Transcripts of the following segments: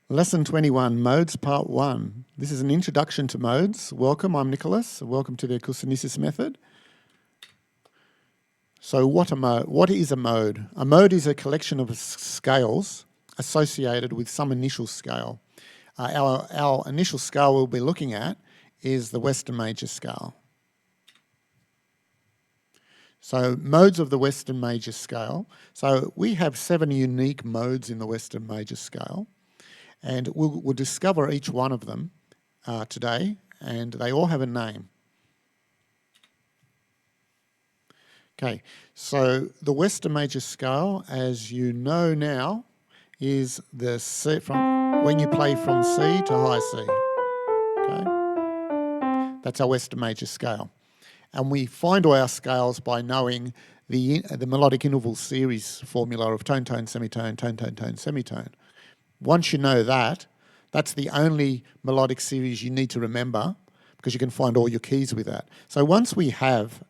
Lesson 21, Modes Part 1. This is an introduction to modes. Welcome, I'm Nicholas. Welcome to the Akousunesis method. So what is a mode? A mode is a collection of scales associated with some initial scale. Our initial scale we'll be looking at is the Western major scale. So modes of the Western major scale. So we have 7 unique modes in the Western major scale. And we'll discover each one of them today, and they all have a name. Okay, so the Western major scale, as you know now, is the C from when you play from C to high C. Okay, that's our Western major scale, and we find all our scales by knowing the melodic interval series formula of tone, tone, semitone, tone, tone, tone, semitone. Once you know that, that's the only melodic series you need to remember because you can find all your keys with that. So once we have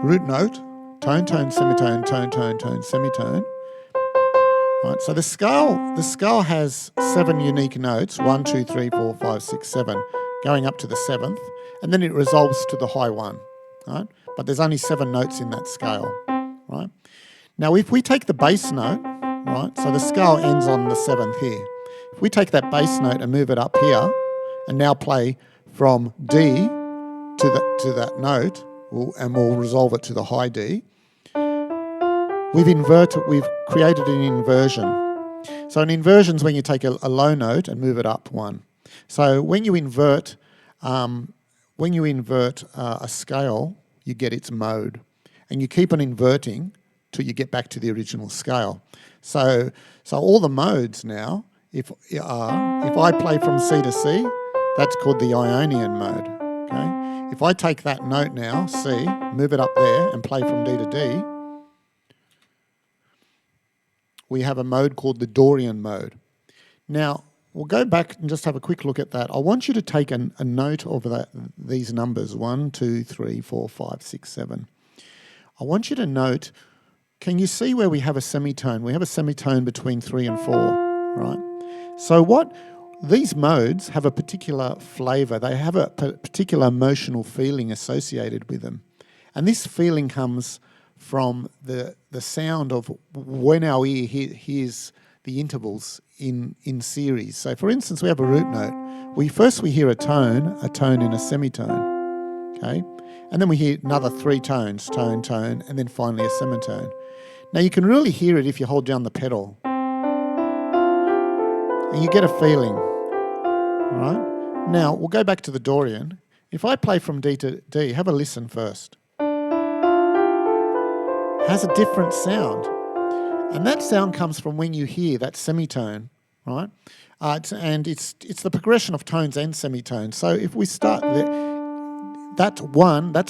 root note, tone, tone, semitone, tone, tone, tone, semitone. Right, so the scale has 7 unique notes, 1, 2, 3, 4, 5, 6, 7, going up to the 7th, and then it resolves to the high 1. Right? But there's only 7 notes in that scale. Right? Now if we take the bass note, right, so the scale ends on the 7th here. If we take that bass note and move it up here, and now play from D to that note, and we'll resolve it to the high D, we've created an inversion. So an inversion is when you take a low note and move it up 1. So when you invert a scale, you get its mode, and you keep on inverting till you get back to the original scale. So all the modes now, if I play from C to C, that's called the Ionian mode. Okay. If I take that note now, C, move it up there and play from D to D, we have a mode called the Dorian mode. Now, we'll go back and just have a quick look at that. I want you to take a note of these numbers, 1, 2, 3, 4, 5, 6, 7. I want you to note, can you see where we have a semitone? We have a semitone between 3 and 4, right? So these modes have a particular flavour. They have a particular emotional feeling associated with them. And this feeling comes from the sound of when our ear hears the intervals in series. So for instance, we have a root note. First we hear a tone in a semitone, okay? And then we hear another 3 tones, tone, tone, and then finally a semitone. Now you can really hear it if you hold down the pedal. And you get a feeling, right? Now we'll go back to the Dorian. If I play from D to D, have a listen first. It has a different sound. And that sound comes from when you hear that semitone, right? And it's the progression of tones and semitones. So if we start that's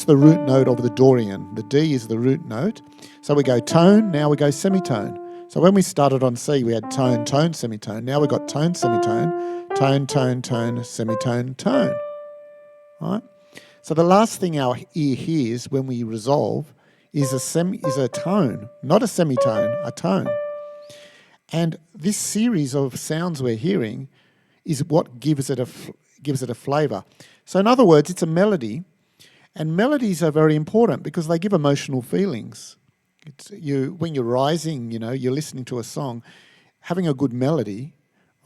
the root note of the Dorian. The D is the root note. So we go tone, now we go semitone. So when we started on C, we had tone, tone, semitone. Now we've got tone, semitone, tone, tone, tone, semitone, tone. Right? So the last thing our ear hears when we resolve is a tone, not a semitone, a tone. And this series of sounds we're hearing is what gives it a flavour. So in other words, it's a melody, and melodies are very important because they give emotional feelings. When you're rising, you're listening to a song, having a good melody,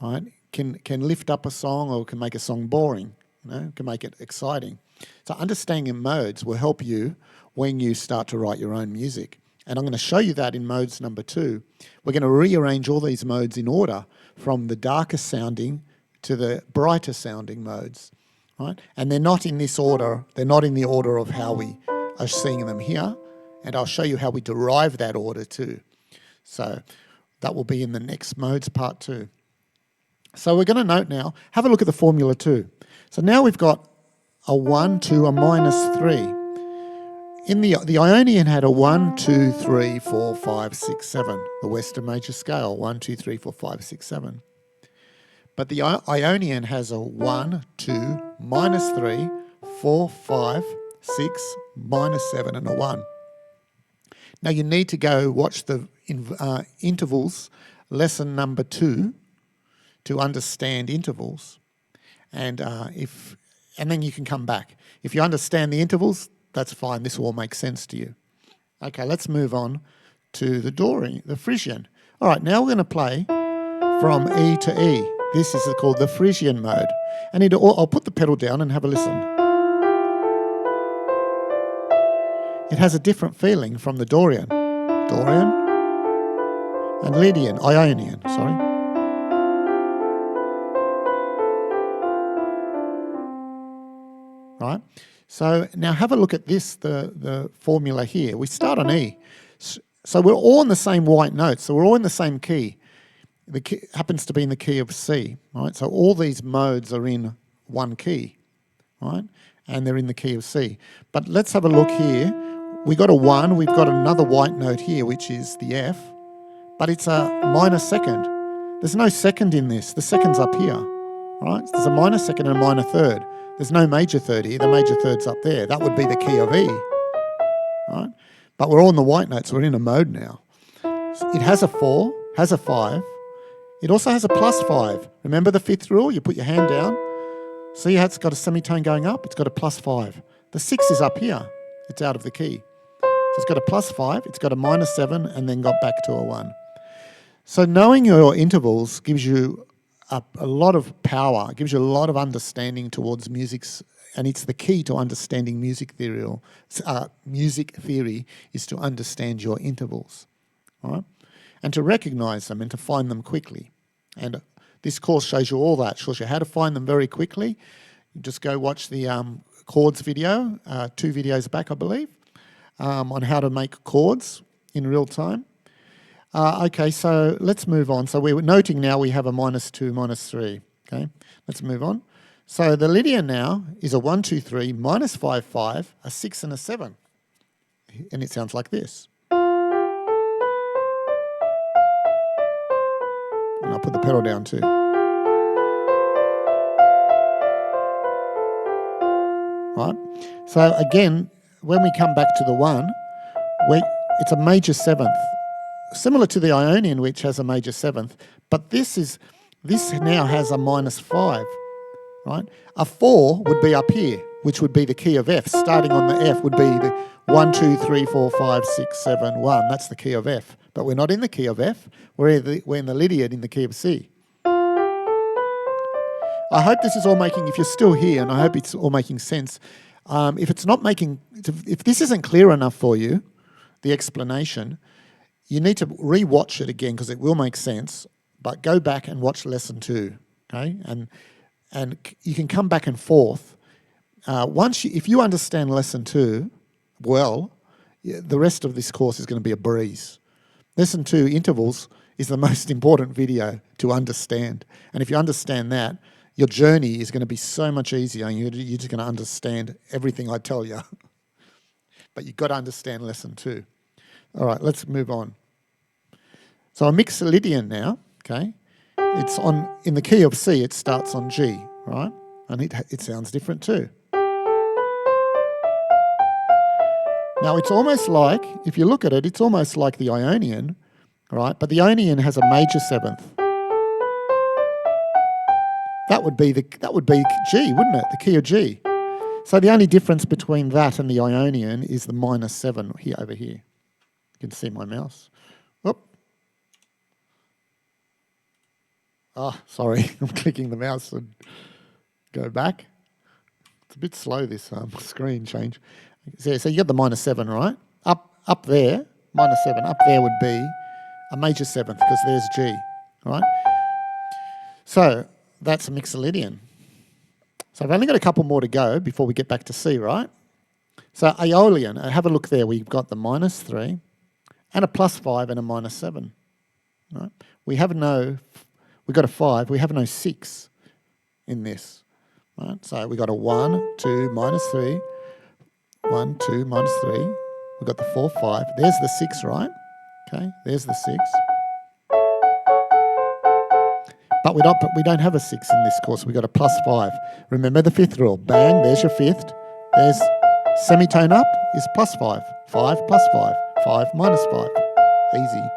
right, can lift up a song or can make a song boring, can make it exciting. So understanding modes will help you when you start to write your own music. And I'm going to show you that in modes number 2. We're going to rearrange all these modes in order from the darker sounding to the brighter sounding modes, right? And they're not in this order. They're not in the order of how we are seeing them here. And I'll show you how we derive that order too. So that will be in the next modes part 2. So we're going to note now, have a look at the formula 2. So now we've got a 1, 2, a minus 3. In the Ionian had a 1, 2, 3, 4, 5, 6, 7. The Western major scale, 1, 2, 3, 4, 5, 6, 7. But the Ionian has a 1, 2, minus 3, 4, 5, 6, minus 7, and a 1. Now you need to go watch the intervals, lesson number 2, to understand intervals. And and then you can come back. If you understand the intervals, that's fine. This will all make sense to you. Okay, let's move on to the Dorian, the Phrygian. All right, now we're going to play from E to E. This is called the Phrygian mode. And I'll put the pedal down and have a listen. It has a different feeling from the Dorian. Dorian and Lydian, Ionian, sorry. Right? So now have a look at this, the formula here. We start on E. So we're all in the same white notes. So we're all in the same key. The key happens to be in the key of C, right? So all these modes are in one key, right? And they're in the key of C. But let's have a look here. We got a 1. We've got another white note here, which is the F. But it's a minor second. There's no second in this. The second's up here, right? So there's a minor second and a minor third. There's no major third here. The major third's up there. That would be the key of E, right? But we're all in the white notes. We're in a mode now. So it has a 4, has a 5. It also has a +5. Remember the fifth rule? You put your hand down. See how it's got a semitone going up? It's got a +5. The 6 is up here. It's out of the key. So it's got a +5, it's got a -7, and then got back to a 1. So knowing your intervals gives you a lot of power, gives you a lot of understanding towards music, and it's the key to understanding music theory. Music theory is to understand your intervals, right? And to recognise them and to find them quickly. And this course shows you all that, shows you how to find them very quickly. You just go watch the chords video, 2 videos back, I believe, on how to make chords in real time. Okay, so let's move on. So we're noting now we have a -2, -3. Okay, let's move on. So the Lydian now is a 1, 2, 3, -5, 5, a 6 and a 7. And it sounds like this. And I'll put the pedal down too. Right? So again, when we come back to the 1, it's a major 7th. Similar to the Ionian, which has a major 7th, but this now has a -5, right? A 4 would be up here, which would be the key of F. Starting on the F would be the 1, 2, 3, 4, 5, 6, 7, 1. That's the key of F. But we're not in the key of F. We're in the Lydian in the key of C. I hope this is all making, if you're still here, and I hope it's all making sense. If this isn't clear enough for you, the explanation, you need to re-watch it again because it will make sense, but go back and watch lesson 2, okay? And you can come back and forth. If you understand lesson 2 well, the rest of this course is going to be a breeze. Lesson 2, intervals, is the most important video to understand. And if you understand that, your journey is going to be so much easier and you're just going to understand everything I tell you. But you've got to understand lesson 2. All right, let's move on. So a Mixolydian now, okay? It's in the key of C, it starts on G, right? And it sounds different too. Now it's almost like, if you look at it, it's almost like the Ionian, right? But the Ionian has a major 7th. That would be G, wouldn't it? The key of G. So the only difference between that and the Ionian is the -7 here over here. You can see my mouse. Whoop. Oh, sorry, I'm clicking the mouse and go back. It's a bit slow, this screen change. So you got the -7, right? Up there, -7, up there would be a major 7th because there's G, right? So that's a Mixolydian. So I've only got a couple more to go before we get back to C, right? So Aeolian, have a look there. We've got the -3 and a +5 and a -7, right? We've got a 5. We have no 6 in this, right? So we got a 1, 2, -3, 1, 2, -3. We've got the 4, 5. There's the 6, right? Okay, there's the 6. But we don't have a 6 in this course. We've got a +5. Remember the 5th rule. Bang, there's your 5th. There's semitone up is +5. 5 +5. 5 -5. Easy.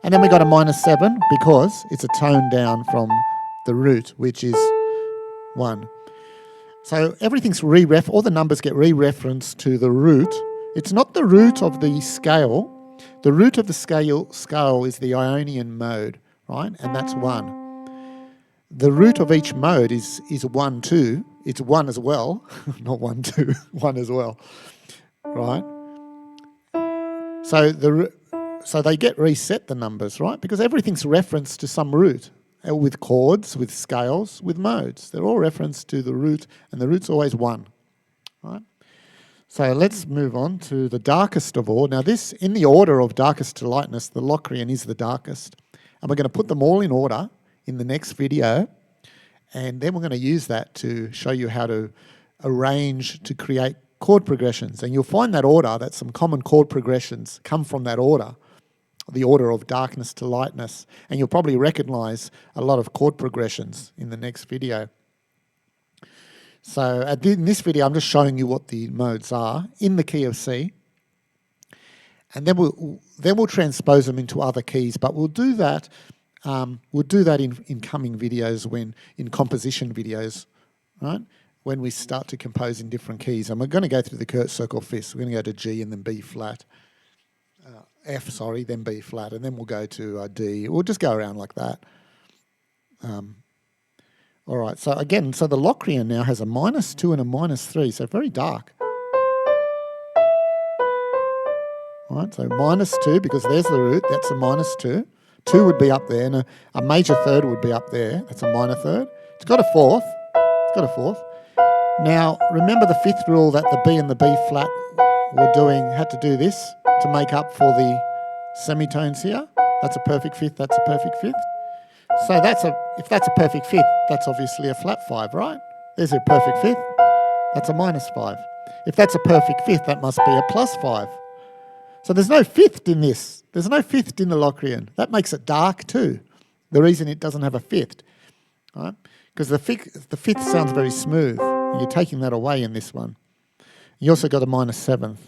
And then we got a -7 because it's a tone down from the root, which is 1. So everything's all the numbers get re-referenced to the root. It's not the root of the scale. The root of the scale is the Ionian mode, right? And that's 1. The root of each mode is 1, 2. It's 1 as well, not 1, 2, 1 as well, right? So they get reset, the numbers, right? Because everything's referenced to some root, with chords, with scales, with modes. They're all referenced to the root, and the root's always 1, right? So let's move on to the darkest of all. Now this, in the order of darkest to lightness, the Locrian is the darkest. And we're going to put them all in order in the next video. And then we're going to use that to show you how to arrange to create chord progressions. And you'll find that order, that some common chord progressions come from that order, the order of darkness to lightness. And you'll probably recognize a lot of chord progressions in the next video. So in this video, I'm just showing you what the modes are in the key of C. And then we'll transpose them into other keys, but we'll do that in coming videos, in composition videos, right? When we start to compose in different keys. And we're going to go through the circle fifths. We're going to go to G and then B flat. F, sorry, then B flat, and then we'll go to D. We'll just go around like that. All right, so again, the Locrian now has a -2 and a -3, so very dark. All right, so -2, because there's the root, that's a -2. 2 would be up there, and a major third would be up there. That's a minor third. It's got a fourth. Now, remember the fifth rule that the B and the B flat had to do this to make up for the semitones here. That's a perfect fifth, that's a perfect fifth. So if that's a perfect fifth, that's obviously a flat 5, right? There's a perfect fifth, that's a -5. If that's a perfect fifth, that must be a +5. So there's no fifth in this. There's no fifth in the Locrian. That makes it dark too. The reason it doesn't have a fifth, right? Because the fifth sounds very smooth. And you're taking that away in this one. You also got a -7th.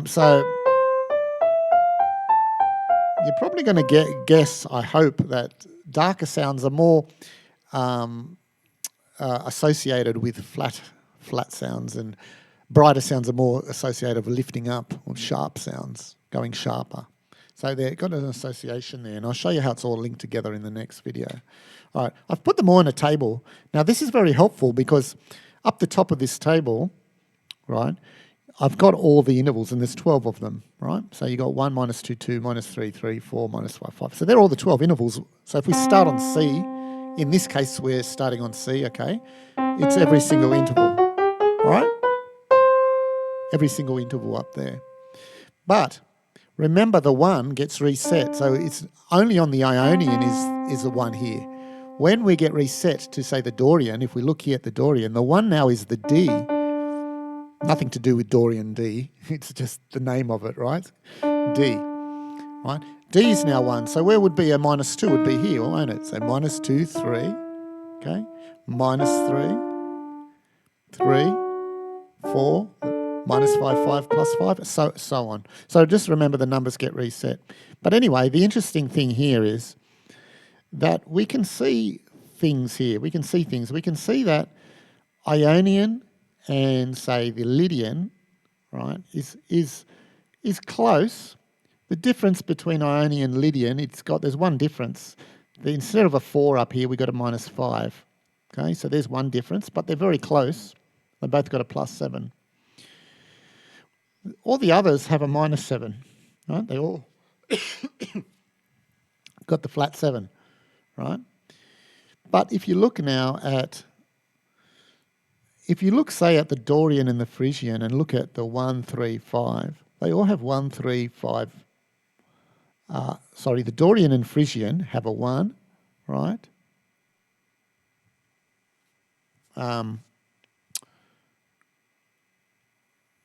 So you're probably going to guess, I hope, that darker sounds are more associated with flat sounds, and brighter sounds are more associated with lifting up, or sharp sounds, going sharper. So they've got an association there, and I'll show you how it's all linked together in the next video. All right, I've put them all in a table. Now this is very helpful because up the top of this table, right, I've got all the intervals, and there's 12 of them, right? So you got 1, -2, 2, -3, 3, 4, -5, 5. So they're all the 12 intervals. So if we start on C, in this case we're starting on C, okay? It's every single interval, right? Every single interval up there. But remember, the 1 gets reset, so it's only on the Ionian is the 1 here. When we get reset to, say, the Dorian, if we look here at the Dorian, the 1 now is the D. Nothing to do with Dorian D. It's just the name of it, right? D, right? D is now 1. So where would be a -2 would be here, won't it? So -2, 3, okay? -3, 3, 4, -5, 5, +5, so on. So just remember the numbers get reset. But anyway, the interesting thing here is that we can see things here. We can see that Ionian and, say, the Lydian, right, is close. The difference between Ionian and Lydian, there's one difference. Instead of a 4 up here, we got a -5. Okay, so there's one difference, but they're very close. They both got a +7. All the others have a -7, right? They all got the flat 7, right? But if you look now say, at the Dorian and the Phrygian, and look at the 1, 3, 5, they all have 1, 3, 5. The Dorian and Phrygian have a 1, right?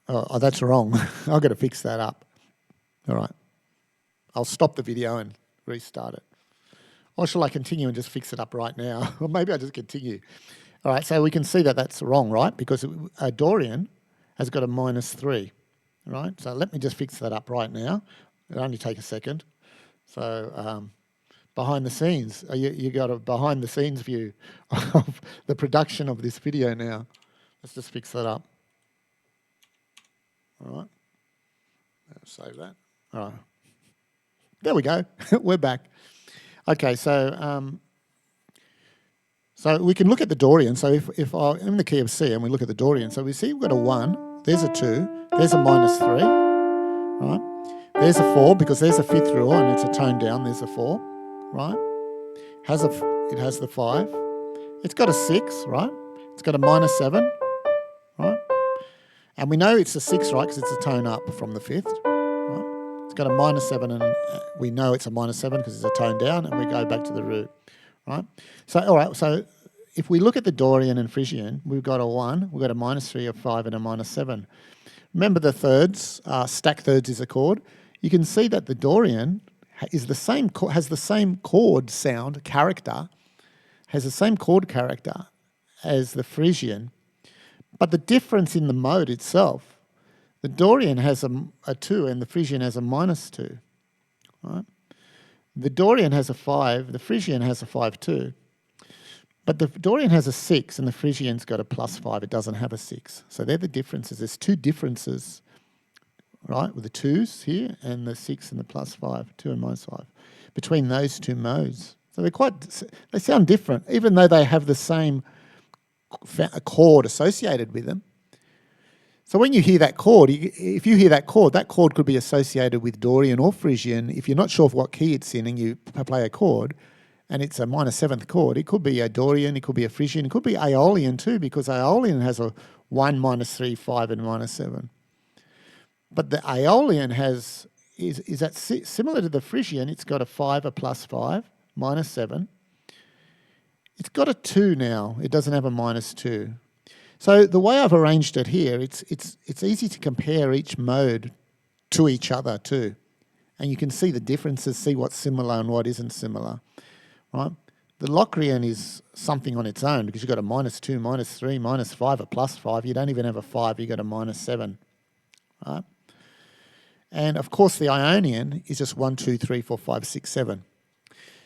Oh, that's wrong. I've got to fix that up. All right. I'll stop the video and restart it. Or shall I continue and just fix it up right now? Or maybe I'll just continue. All right, so we can see that that's wrong, right? Because a Dorian has got a -3, right? So let me just fix that up right now. It'll only take a second. So behind the scenes. You got a behind the scenes view of the production of this video now. Let's just fix that up. All right. Save that. All right. There we go. We're back. Okay, so we can look at the Dorian. So if I'm in the key of C and we look at the Dorian, so we see we've got a 1, there's a 2, there's a -3, right? There's a 4 because there's a fifth rule and it's a tone down, there's a 4, right? It has the 5. It's got a 6, right? It's got a -7, right? And we know it's a 6, right, because it's a tone up from the fifth, right? It's got a -7 and we know it's a -7 because it's a tone down, and we go back to the root, right? So, all right, so if we look at the Dorian and Phrygian, we've got a 1, we've got a -3, a 5 and a -7. Remember the thirds, stack thirds is a chord. You can see that the Dorian is the same, has the same chord sound character, has the same chord character as the Phrygian, but the difference in the mode itself, the Dorian has a 2 and the Phrygian has a -2, right? The Dorian has a 5, the Phrygian has a 5 too. But the Dorian has a 6 and the Phrygian's got a +5. It doesn't have a 6. So they're the differences. There's two differences, right, with the 2s here and the 6 and the +5, 2 and -5, between those two modes. So they sound different, even though they have the same chord associated with them. So when you hear that chord, if you hear that chord could be associated with Dorian or Phrygian. If you're not sure of what key it's in and you play a chord, and it's a -7th chord, it could be a Dorian, it could be a Phrygian, it could be Aeolian too, because Aeolian has a 1, -3, 5 and -7. But the Aeolian is that similar to the Phrygian. It's got a 5, a +5, -7. It's got a 2 now. It doesn't have a -2. So the way I've arranged it here, it's easy to compare each mode to each other too. And you can see the differences, see what's similar and what isn't similar, right? The Locrian is something on its own because you've got a -2, -3, -5, a +5. You don't even have a 5, you've got a -7, right? And of course the Ionian is just 1, 2, 3, 4, 5, 6, 7.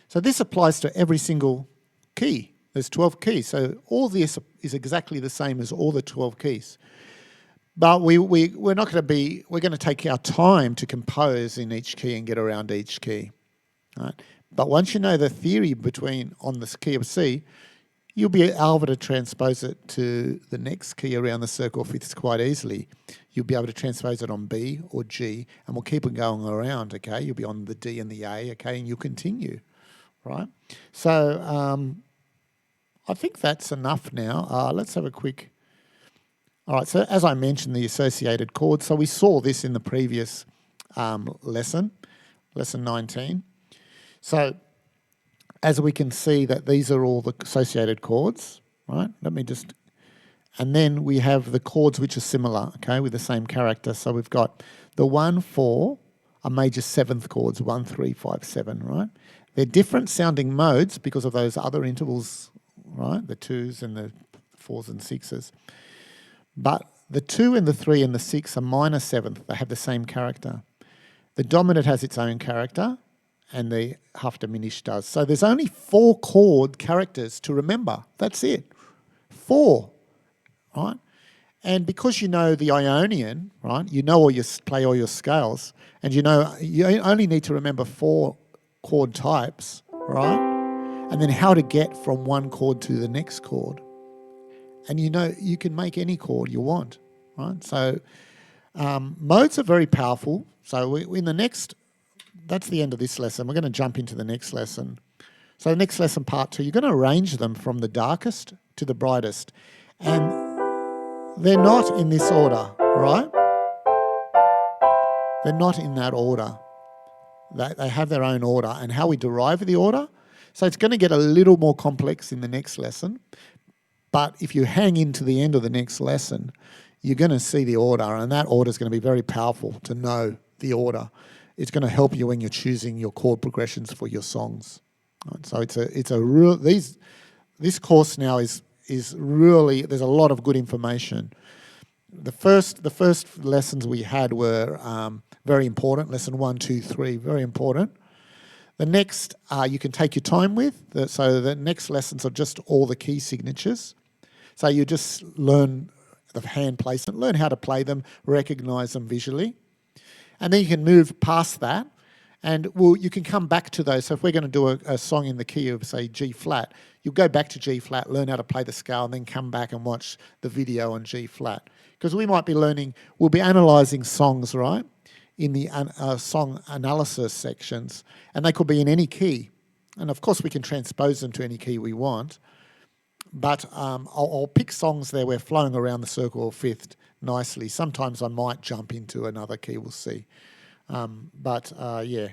So this applies to every single key. There's 12 keys, so all this is exactly the same as all the 12 keys. But we're not going to be, we're going to take our time to compose in each key and get around each key, right? But once you know the theory on this key of C, you'll be able to transpose it to the next key around the circle fifths quite easily. You'll be able to transpose it on B or G, and we'll keep it going around, okay? You'll be on the D and the A, okay, and you'll continue, right? So I think that's enough now. Let's have a quick... All right, so as I mentioned, the associated chords. So we saw this in the previous lesson 19. So as we can see that these are all the associated chords, right? And then we have the chords which are similar, okay, with the same character. So we've got the 1, 4 are major 7th chords, 1, 3, 5, 7, right? They're different sounding modes because of those other intervals, right? The 2s and the 4s and 6s. But the 2 and the 3 and the 6 are minor 7th. They have the same character. The dominant has its own character and the half diminished does. So there's only 4 chord characters to remember. That's it. 4, right? And because you know the Ionian, right, you know play all your scales, and you know you only need to remember 4 chord types, right? And then how to get from one chord to the next chord. And you know you can make any chord you want, right? So modes are very powerful. So in the next, that's the end of this lesson. We're going to jump into the next lesson. So the next lesson, part 2, you're going to arrange them from the darkest to the brightest. And they're not in this order, right? They're not in that order. They have their own order. And how we derive the order, so it's going to get a little more complex in the next lesson. But if you hang into the end of the next lesson, you're going to see the order, and that order is going to be very powerful to know the order. It's going to help you when you're choosing your chord progressions for your songs. Right? So it's a real this course now is really, there's a lot of good information. The first lessons we had were very important. Lesson 1, 2, 3, very important. The next, you can take your time with. So the next lessons are just all the key signatures. So you just learn the hand placement, learn how to play them, recognise them visually. And then you can move past that, and you can come back to those. So if we're going to do a song in the key of, say, G flat, you'll go back to G flat, learn how to play the scale, and then come back and watch the video on G flat. Because we might be learning, we'll be analysing songs, right, in the song analysis sections, and they could be in any key. And of course we can transpose them to any key we want, but I'll pick songs there where flowing around the circle of fifth nicely. Sometimes I might jump into another key, we'll see. Yeah.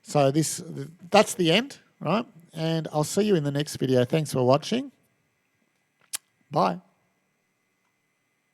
So that's the end, right? And I'll see you in the next video. Thanks for watching. Bye.